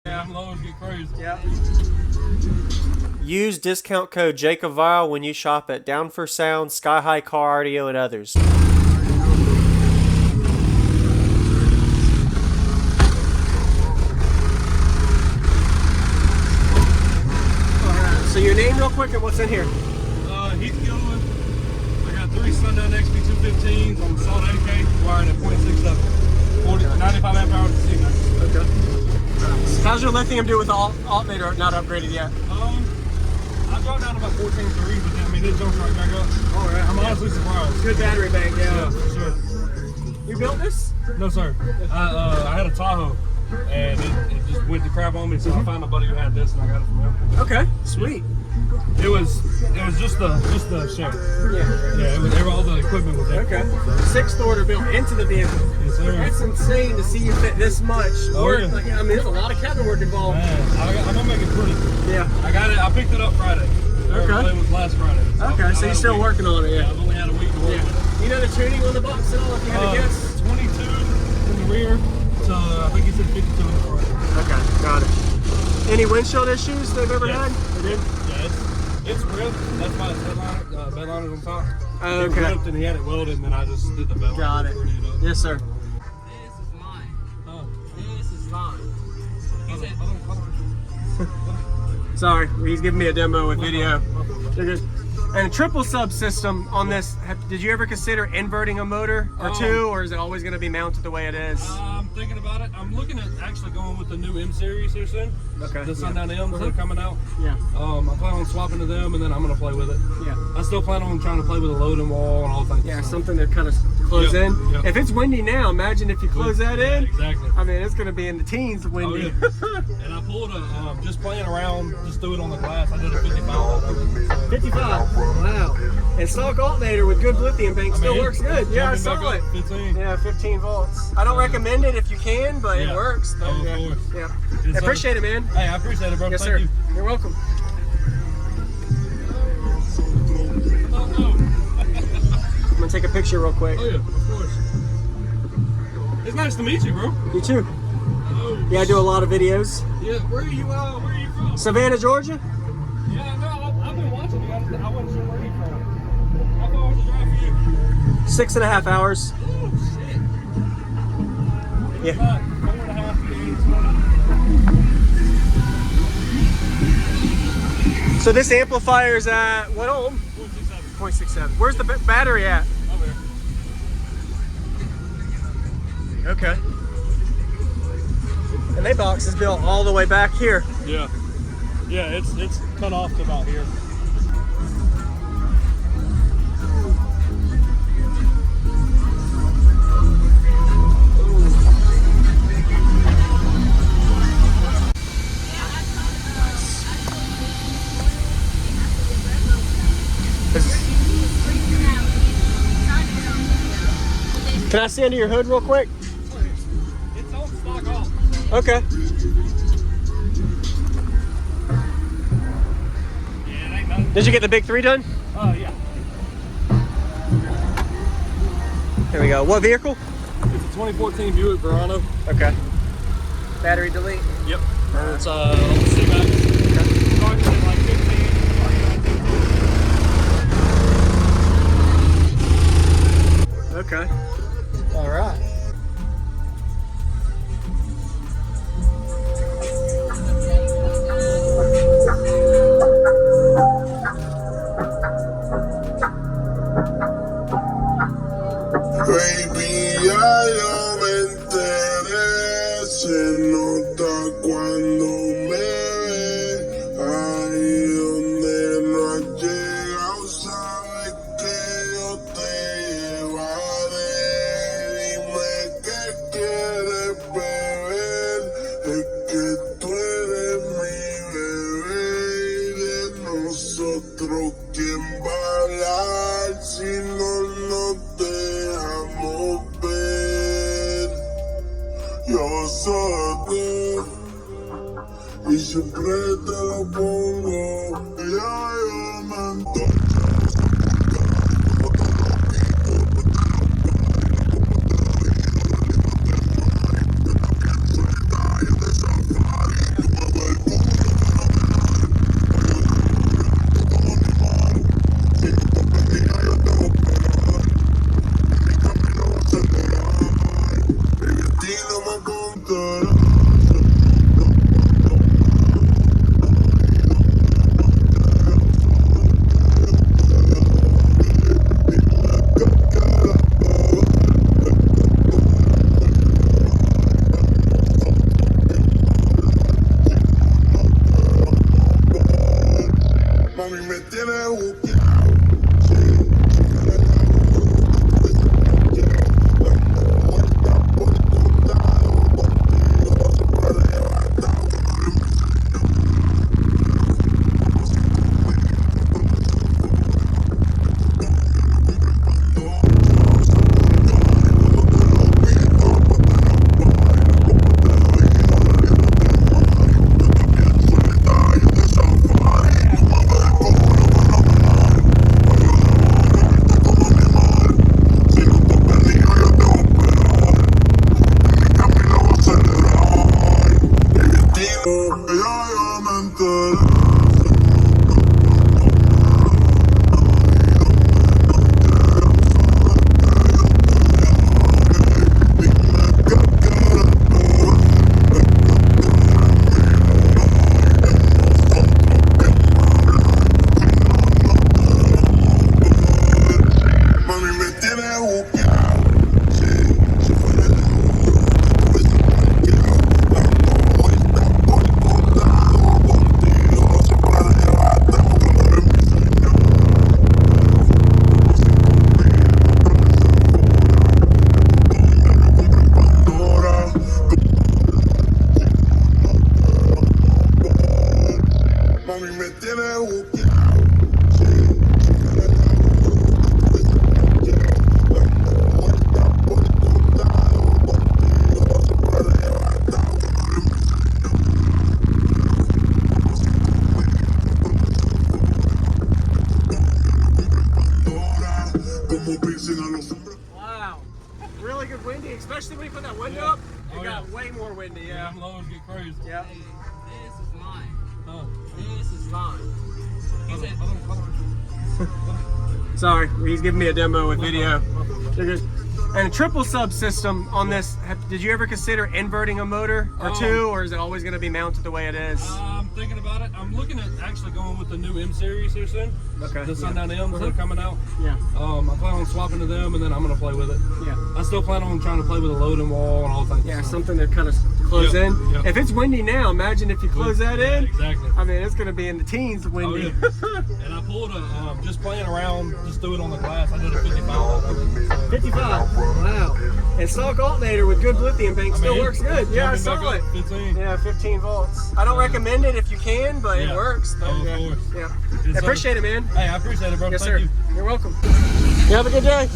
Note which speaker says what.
Speaker 1: Yeah, lows get crazy.
Speaker 2: Yeah.
Speaker 3: Use discount code JacobViral when you shop at Down for Sound, SkyHigh Car Audio, and others.
Speaker 2: Alright, so your name real quick and what's in here?
Speaker 1: Heath Gilliland. I got 3 Sundown XP215s on the solid 80K, wired at 0.67. 95 amp hours to 6.
Speaker 2: Okay. How's your lithium do with the alternator not upgraded yet?
Speaker 1: I dropped down about 14.3, but I mean, it jumps right back up.
Speaker 2: Alright.
Speaker 1: I'm honestly surprised.
Speaker 2: Good battery bank, yeah.
Speaker 1: For sure.
Speaker 2: You built this?
Speaker 1: No, sir. I had a Tahoe, and it just went to crap on me, so I found a buddy who had this, and I got it from him.
Speaker 2: Okay, sweet.
Speaker 1: It was just the shell. Yeah, all the equipment was there.
Speaker 2: Okay. 6th order built into the vehicle.
Speaker 1: Yes, sir.
Speaker 2: That's insane to see you fit this much work.
Speaker 1: Yeah.
Speaker 2: Like, I mean, there's a lot of cabin work involved.
Speaker 1: Man, I'm gonna make it pretty.
Speaker 2: Yeah.
Speaker 1: I picked it up Friday.
Speaker 2: Okay.
Speaker 1: It was last Friday.
Speaker 2: Okay, so you're still working on it, yeah.
Speaker 1: I've only had a week to work.
Speaker 2: Yeah. You know the tuning on the box at all, if you had to guess?
Speaker 1: 22 in the rear, so I think he said 52 in the front.
Speaker 2: Okay, got it. Any windshield issues they've ever had? They did?
Speaker 1: Yeah, it's ripped. That's why it's bedliner's on top.
Speaker 2: Oh,
Speaker 1: It was
Speaker 2: okay.
Speaker 1: ripped and he had it welded, and then I just did the bedliner.
Speaker 2: Got it. Yes, sir.
Speaker 4: This is mine. This is mine. He said,
Speaker 2: Sorry, he's giving me a demo with video. They're good. And a triple sub system on this, did you ever consider inverting a motor or two, or is it always going to be mounted the way it is?
Speaker 1: I'm thinking about it. I'm looking at actually going with the new M series here soon.
Speaker 2: Okay.
Speaker 1: The Sundown M's that are coming out.
Speaker 2: Yeah.
Speaker 1: I plan on swapping to them, and then I'm going to play with it.
Speaker 2: Yeah.
Speaker 1: I still plan on trying to play with a loading wall and all that.
Speaker 2: Yeah, something to kind of close in.
Speaker 1: Yep.
Speaker 2: If it's windy now, imagine if you close that in.
Speaker 1: Exactly.
Speaker 2: I mean, it's going to be in the teens windy.
Speaker 1: Oh, yeah. And I pulled just playing around, just threw it on the glass. I did a 55.
Speaker 2: 55. Wow. And stock alternator with good lithium bank still works good. Yeah, I saw it.
Speaker 1: 15.
Speaker 2: Yeah, 15 volts. I don't recommend it if you can, but it works. But,
Speaker 1: Oh, of course.
Speaker 2: Yeah.
Speaker 1: Yes,
Speaker 2: Appreciate it, man.
Speaker 1: Hey, I appreciate it, bro.
Speaker 2: Yes,
Speaker 1: Thank
Speaker 2: sir.
Speaker 1: you.
Speaker 2: You're welcome.
Speaker 1: Oh, no.
Speaker 2: I'm gonna take a picture real quick.
Speaker 1: Oh, yeah, of course. It's nice to meet you, bro.
Speaker 2: You too.
Speaker 1: Oh,
Speaker 2: Yeah, I do a lot of videos.
Speaker 1: yeah. Where are you from?
Speaker 2: Savannah, Georgia.
Speaker 1: Yeah, no, I've been watching you. I wasn't sure where you're from. How far was the drive for you?
Speaker 2: 6.5 hours.
Speaker 1: Oh, shit.
Speaker 2: Yeah.
Speaker 1: 4.5 to
Speaker 2: So this amplifier is at what ohm? 0.67. Where's the battery at?
Speaker 1: Over here.
Speaker 2: Okay. And that box is built all the way back here.
Speaker 1: Yeah. Yeah, it's cut off to about here.
Speaker 2: Can I see under your hood real quick?
Speaker 1: It's on stock off.
Speaker 2: Okay.
Speaker 1: Yeah, it ain't nothing.
Speaker 2: Did you get the big 3 done?
Speaker 1: Oh, yeah.
Speaker 2: Here we go. What vehicle?
Speaker 1: It's a 2014 Buick Verano.
Speaker 2: Okay. Battery delete.
Speaker 1: Yep. It's on the C-Max. Starting at like 15.
Speaker 2: Okay. All right.
Speaker 5: Baby, ya yo me enteré, se nota cuando me ve, ahí donde no has llegado, sabes que yo te llevaré, dime qué quieres beber, es que tú eres mi bebé, y de nosotros quién va a hablar si no nos dejamos ver. Yo soy tú y siempre te lo pongo. Ya yo me
Speaker 2: Wow. Really good windy, especially when you put that window up. It got way more windy, yeah.
Speaker 1: Them lows get crazy.
Speaker 2: Yeah.
Speaker 4: Hey, this is mine.
Speaker 1: Huh.
Speaker 4: This is mine. He said,
Speaker 2: Sorry, he's giving me a demo with video. And a triple sub system on this, did you ever consider inverting a motor or two, or is it always going to be mounted the way it is?
Speaker 1: I'm thinking about it. I'm looking at actually going with the new M series here soon.
Speaker 2: Okay.
Speaker 1: The Sundown M's that are coming out.
Speaker 2: Yeah.
Speaker 1: I plan on swapping to them, and then I'm going to play with it.
Speaker 2: Yeah.
Speaker 1: I still plan on trying to play with a loading wall and all that.
Speaker 2: Yeah, something to kind of close
Speaker 1: Yep,
Speaker 2: in.
Speaker 1: yep.
Speaker 2: If it's windy now, imagine if you close that in.
Speaker 1: Exactly.
Speaker 2: I mean, it's going to be in the teens windy.
Speaker 1: Oh, yeah. And I pulled a, just playing around, just threw it on the glass. I did a 55.
Speaker 2: 55. Wow. And stock alternator with good lithium bank still
Speaker 1: mean,
Speaker 2: works good. Yeah, I
Speaker 1: jumping
Speaker 2: saw
Speaker 1: back
Speaker 2: it.
Speaker 1: up, 15.
Speaker 2: Yeah, 15 volts. I don't recommend it if you can, but it
Speaker 1: Yeah.
Speaker 2: works. But
Speaker 1: Oh, of
Speaker 2: yeah.
Speaker 1: course.
Speaker 2: Yeah.
Speaker 1: Yes,
Speaker 2: I appreciate it, man.
Speaker 1: Hey, I appreciate it, bro.
Speaker 2: Yes,
Speaker 1: Thank
Speaker 2: sir.
Speaker 1: you.
Speaker 2: You're welcome. You have a good day.